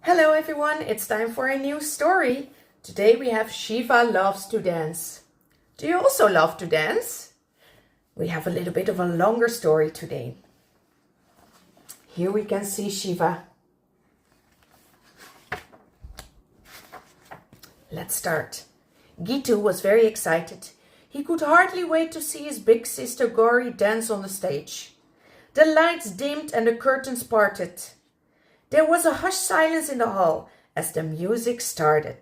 Hello everyone, it's time for a new story. Today we have Shiva loves to dance. Do you also love to dance? We have a little bit of a longer story today. Here we can see Shiva. Let's start. Gitu was very excited. He could hardly wait to see his big sister Gauri dance on the stage. The lights dimmed and the curtains parted. There was a hushed silence in the hall as the music started.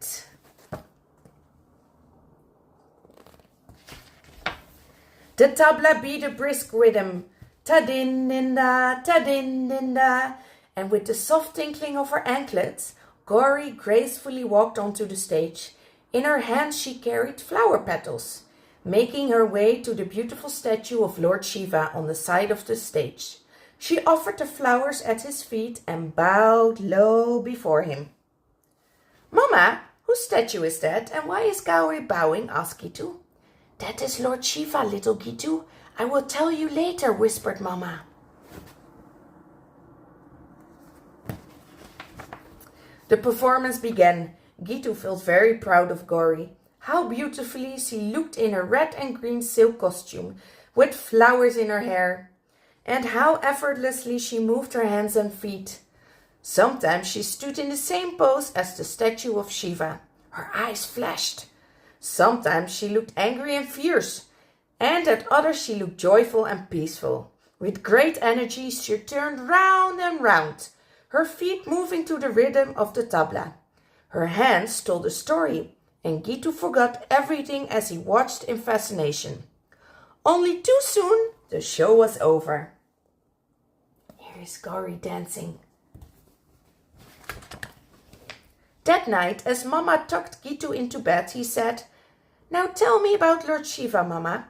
The tabla beat a brisk rhythm, ta-din-din-da, ta-din-din-da, and with the soft tinkling of her anklets, Gauri gracefully walked onto the stage. In her hands she carried flower petals, making her way to the beautiful statue of Lord Shiva on the side of the stage. She offered the flowers at his feet and bowed low before him. "Mama, whose statue is that, and why is Gauri bowing?" asked Gitu. "That is Lord Shiva, little Gitu. I will tell you later," whispered Mama. The performance began. Gitu felt very proud of Gauri. How beautifully she looked in her red and green silk costume, with flowers in her hair. And how effortlessly she moved her hands and feet. Sometimes she stood in the same pose as the statue of Shiva. Her eyes flashed. Sometimes she looked angry and fierce, and at others she looked joyful and peaceful. With great energy she turned round and round, her feet moving to the rhythm of the tabla. Her hands told a story, and Gitu forgot everything as he watched in fascination. Only too soon the show was over. Here is Gauri dancing. That night, as Mama tucked Gitu into bed, he said, "Now tell me about Lord Shiva, Mama.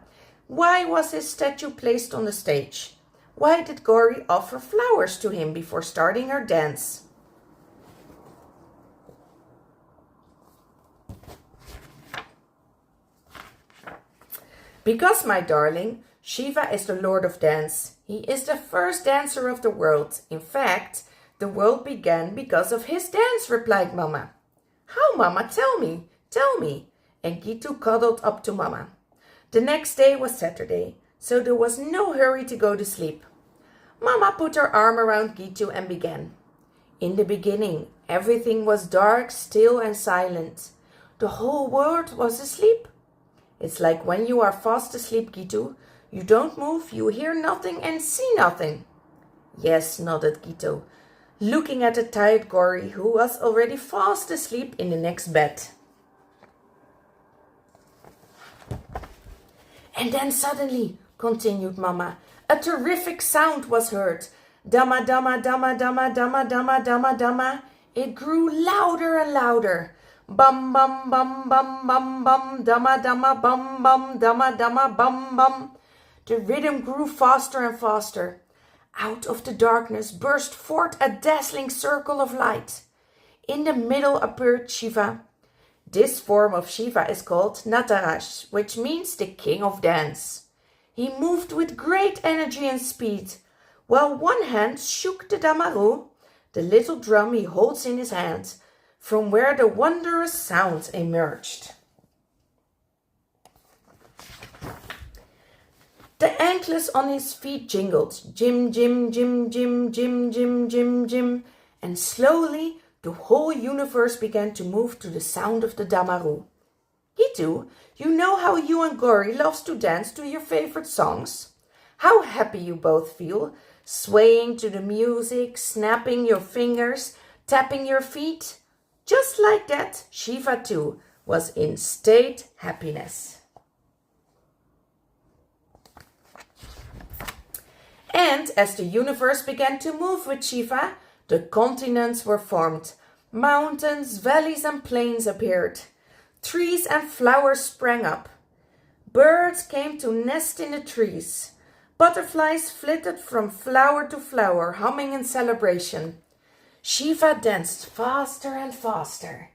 Why was his statue placed on the stage? Why did Gauri offer flowers to him before starting her dance?" "Because, my darling, Shiva is the Lord of Dance. He is the first dancer of the world. In fact, the world began because of his dance," replied Mama. "How, Mama? Tell me, tell me." And Gitu cuddled up to Mama. The next day was Saturday, so there was no hurry to go to sleep. Mama put her arm around Gitu and began. "In the beginning, everything was dark, still and silent. The whole world was asleep. It's like when you are fast asleep, Gitu. You don't move, you hear nothing and see nothing." "Yes," nodded Gitu, looking at the tired Gauri, who was already fast asleep in the next bed. "And then suddenly," continued Mama, "a terrific sound was heard. Dama, dama, dama, dama, dama, dama, dama, dama. It grew louder and louder. Bum, bum, bum, bum, bum, bum, dama, dama, bum, bum, dama, dama, bum, bum." The rhythm grew faster and faster. Out of the darkness burst forth a dazzling circle of light. In the middle appeared Shiva. This form of Shiva is called Nataraj, which means the king of dance. He moved with great energy and speed, while one hand shook the damaru, the little drum he holds in his hand, from where the wondrous sound emerged. The anklets on his feet jingled, jim, jim, jim, jim, jim, jim, jim, jim, and slowly the whole universe began to move to the sound of the damaru. "Gitu, you know how you and Gauri loves to dance to your favorite songs? How happy you both feel, swaying to the music, snapping your fingers, tapping your feet. Just like that, Shiva too was in state happiness." And as the universe began to move with Shiva, the continents were formed. Mountains, valleys and plains appeared. Trees and flowers sprang up. Birds came to nest in the trees. Butterflies flitted from flower to flower, humming in celebration. Shiva danced faster and faster.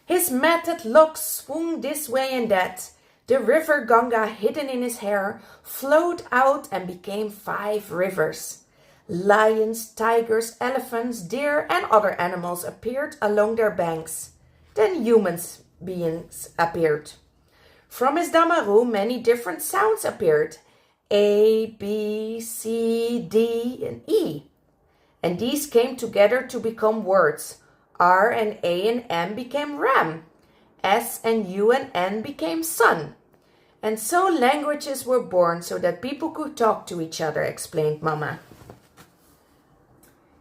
His matted locks swung this way and that. The river Ganga, hidden in his hair, flowed out and became 5 rivers. Lions, tigers, elephants, deer, and other animals appeared along their banks. Then human beings appeared. From his damaru, many different sounds appeared. A, B, C, D, and E. And these came together to become words. R and A and M became ram. S and U and N became sun. And so languages were born so that people could talk to each other, explained Mama.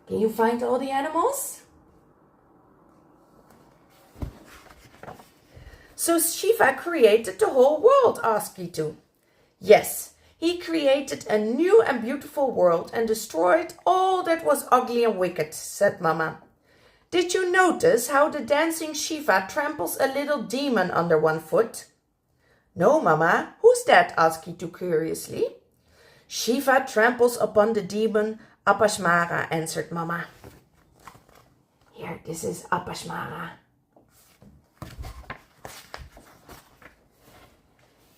Can you find all the animals? So Shiva created the whole world, asked Gitu. Yes, he created a new and beautiful world and destroyed all that was ugly and wicked, said Mama. Did you notice how the dancing Shiva tramples a little demon under one foot? No, Mama. Who's that? Asked Gitu curiously. Shiva tramples upon the demon Apashmara, answered Mama. Here, this is Apashmara.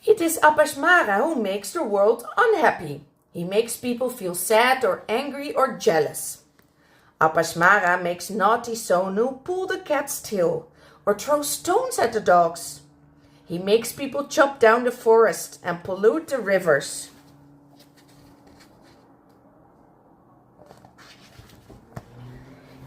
It is Apashmara who makes the world unhappy. He makes people feel sad or angry or jealous. Apashmara makes naughty Sonu pull the cat's tail or throw stones at the dogs. He makes people chop down the forest and pollute the rivers.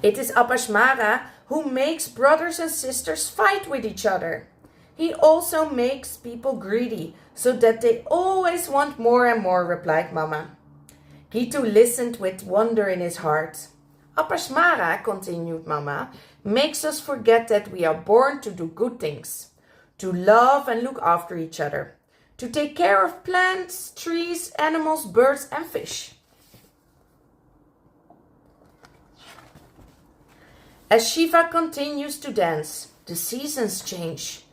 It is Apashmara who makes brothers and sisters fight with each other. He also makes people greedy so that they always want more and more, replied Mama. Gitu listened with wonder in his heart. Apashmara, continued Mama, makes us forget that we are born to do good things, to love and look after each other, to take care of plants, trees, animals, birds, and fish. As Shiva continues to dance, the seasons change.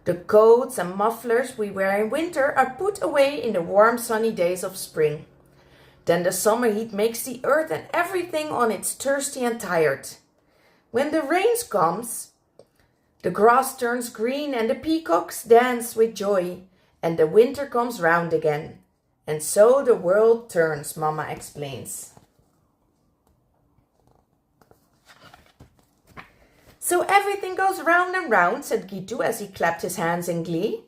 The coats and mufflers we wear in winter are put away in the warm sunny days of spring. Then the summer heat makes the earth and everything on it thirsty and tired. When the rains comes, the grass turns green and the peacocks dance with joy, and the winter comes round again. And so the world turns, Mama explains. So everything goes round and round, said Gitu as he clapped his hands in glee.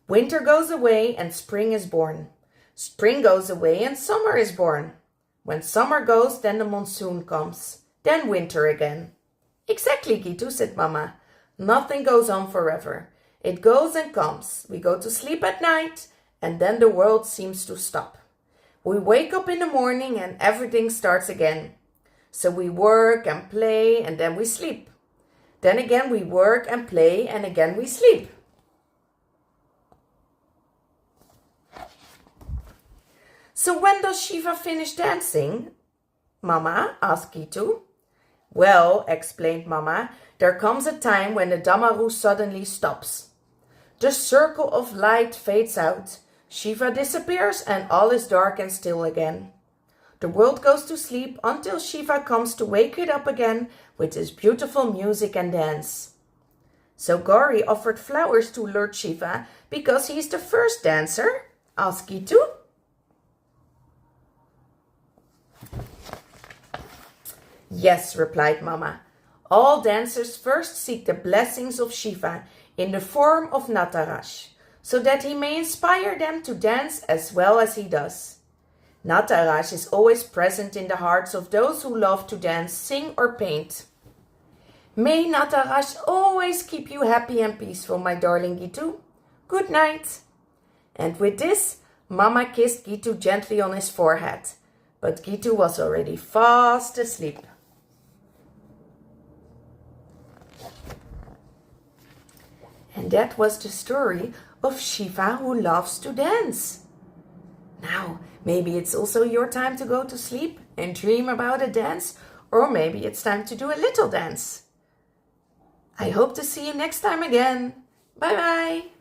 Winter goes away and spring is born. Spring goes away and summer is born. When summer goes, then the monsoon comes. Then winter again. Exactly, Gitu, said Mama. Nothing goes on forever. It goes and comes. We go to sleep at night and then the world seems to stop. We wake up in the morning and everything starts again. So we work and play and then we sleep. Then again we work and play and again we sleep. So when does Shiva finish dancing? Mama, asked Gitu. Well, explained Mama, there comes a time when the damaru suddenly stops. The circle of light fades out, Shiva disappears and all is dark and still again. The world goes to sleep until Shiva comes to wake it up again with his beautiful music and dance. So Gauri offered flowers to Lord Shiva because he is the first dancer, asked Gitu. Yes, replied Mama. All dancers first seek the blessings of Shiva in the form of Nataraj, so that he may inspire them to dance as well as he does. Nataraj is always present in the hearts of those who love to dance, sing or paint. May Nataraj always keep you happy and peaceful, my darling Gitu. Good night. And with this, Mama kissed Gitu gently on his forehead, but Gitu was already fast asleep. And that was the story of Shiva who loves to dance. Now, maybe it's also your time to go to sleep and dream about a dance, or maybe it's time to do a little dance. I hope to see you next time again. Bye bye.